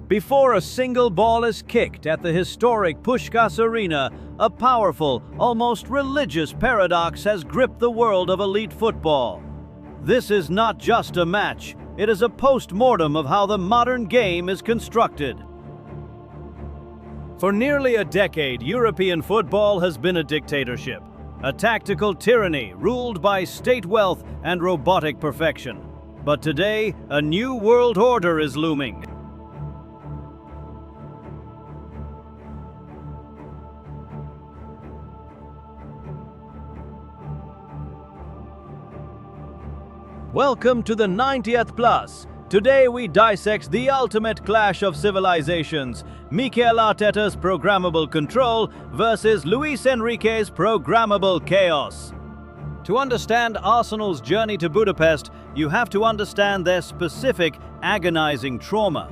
Before a single ball is kicked at the historic Puskás Aréna, a powerful, almost religious paradox has gripped the world of elite football. This is not just a match, it is a post-mortem of how the modern game is constructed. For nearly a decade, European football has been a dictatorship, a tactical tyranny ruled by state wealth and robotic perfection. But today, a new world order is looming. Welcome to the 90th Plus. Today we dissect the ultimate clash of civilizations, Mikel Arteta's programmable control versus Luis Enrique's programmable chaos. To understand Arsenal's journey to Budapest, you have to understand their specific, agonizing trauma.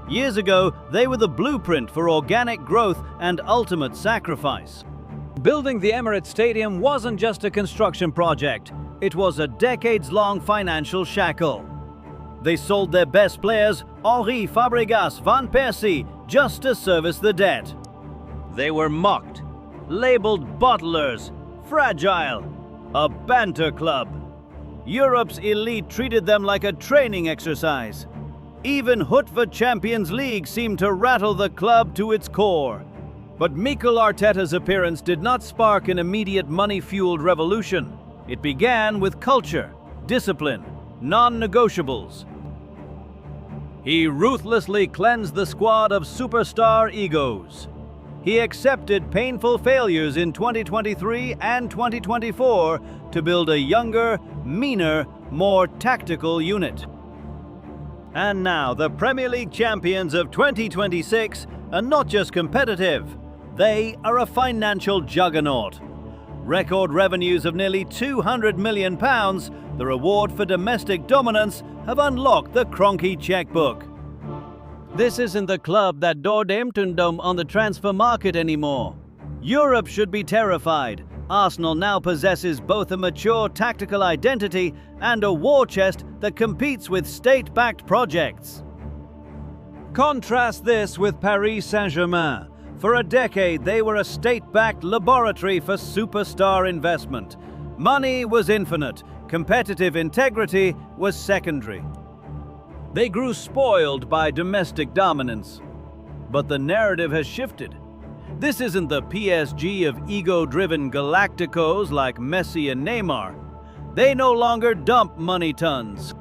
Years ago, they were the blueprint for organic growth and ultimate sacrifice. Building the Emirates Stadium wasn't just a construction project. It was a decades-long financial shackle. They sold their best players, Henri, Fabregas, Van Persie, just to service the debt. They were mocked, labeled bottlers, fragile, a banter club. Europe's elite treated them like a training exercise. Even UEFA Champions League seemed to rattle the club to its core. But Mikel Arteta's appearance did not spark an immediate money-fueled revolution. It began with culture, discipline, non-negotiables. He ruthlessly cleansed the squad of superstar egos. He accepted painful failures in 2023 and 2024 to build a younger, meaner, more tactical unit. And now, the Premier League champions of 2026 are not just competitive, they are a financial juggernaut. Record revenues of nearly £200 million, the reward for domestic dominance, have unlocked the Kroenke checkbook. This isn't the club that Dordemtundom on the transfer market anymore. Europe should be terrified. Arsenal now possesses both a mature tactical identity and a war chest that competes with state-backed projects. Contrast this with Paris Saint-Germain. For a decade, they were a state-backed laboratory for superstar investment. Money was infinite. Competitive integrity was secondary. They grew spoiled by domestic dominance. But the narrative has shifted. This isn't the PSG of ego-driven galacticos like Messi and Neymar. They no longer dump money tons.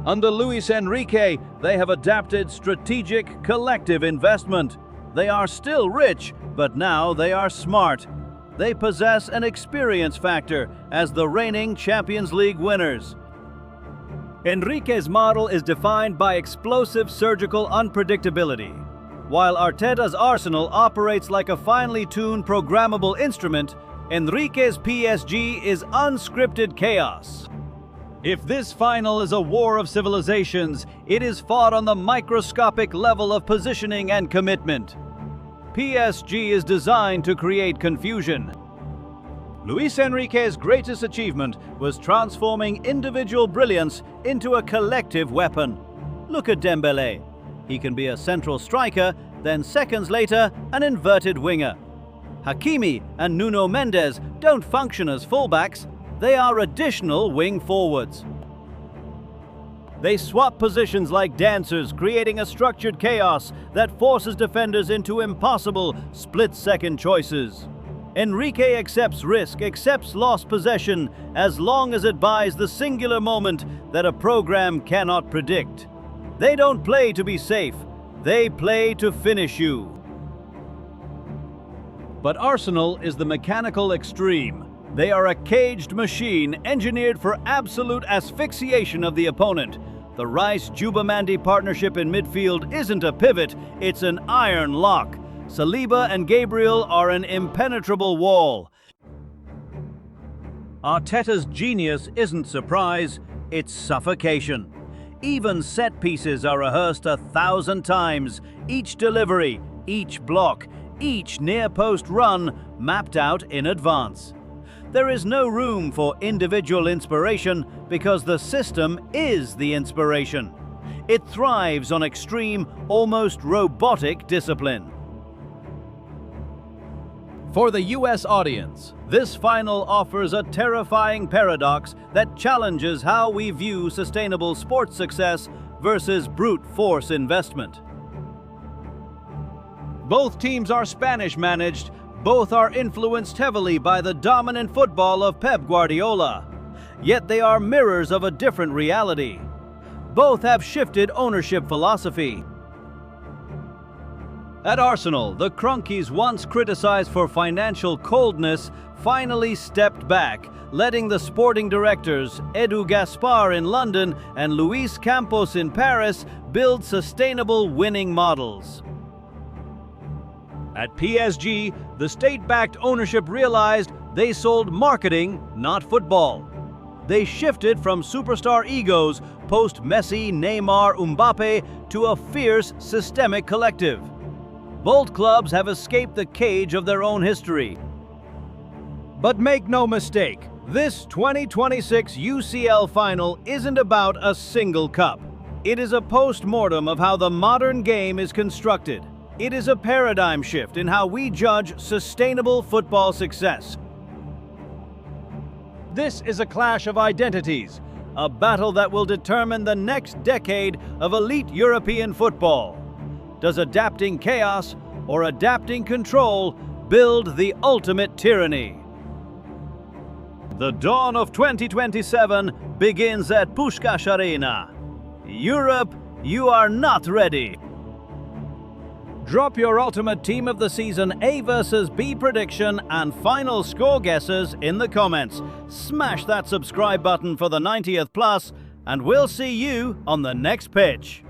Under Luis Enrique, they have adapted strategic collective investment. They are still rich, but now they are smart. They possess an experience factor as the reigning Champions League winners. Enrique's model is defined by explosive surgical unpredictability, while Arteta's Arsenal operates like a finely tuned programmable instrument. Enrique's PSG is unscripted chaos. If this final is a war of civilizations, it is fought on the microscopic level of positioning and commitment. PSG is designed to create confusion. Luis Enrique's greatest achievement was transforming individual brilliance into a collective weapon. Look at Dembélé. He can be a central striker, then seconds later, an inverted winger. Hakimi and Nuno Mendes don't function as fullbacks. They are additional wing forwards. They swap positions like dancers, creating a structured chaos that forces defenders into impossible split-second choices. Enrique accepts risk, accepts lost possession, as long as it buys the singular moment that a program cannot predict. They don't play to be safe, they play to finish you. But Arsenal is the mechanical extreme. They are a caged machine engineered for absolute asphyxiation of the opponent. The Rice-Jubamandi partnership in midfield isn't a pivot, it's an iron lock. Saliba and Gabriel are an impenetrable wall. Arteta's genius isn't surprise, it's suffocation. Even set pieces are rehearsed 1,000 times, each delivery, each block, each near-post run mapped out in advance. There is no room for individual inspiration because the system is the inspiration. It thrives on extreme, almost robotic discipline. For the US audience, this final offers a terrifying paradox that challenges how we view sustainable sports success versus brute force investment. Both teams are Spanish-managed, both are influenced heavily by the dominant football of Pep Guardiola. Yet they are mirrors of a different reality. Both have shifted ownership philosophy. At Arsenal, the Cronkies, once criticized for financial coldness, finally stepped back, letting the sporting directors Edu Gaspar in London and Luis Campos in Paris build sustainable winning models. At PSG, the state-backed ownership realized they sold marketing, not football. They shifted from superstar egos post-Messi, Neymar, Mbappe to a fierce, systemic collective. Both clubs have escaped the cage of their own history. But make no mistake, this 2026 UCL final isn't about a single cup. It is a post-mortem of how the modern game is constructed. It is a paradigm shift in how we judge sustainable football success. This is a clash of identities, a battle that will determine the next decade of elite European football. Does adapting chaos or adapting control build the ultimate tyranny? The dawn of 2027 begins at Puskás Aréna. Europe, you are not ready. Drop your ultimate team of the season A versus B prediction and final score guesses in the comments. Smash that subscribe button for the 90th plus, and we'll see you on the next pitch.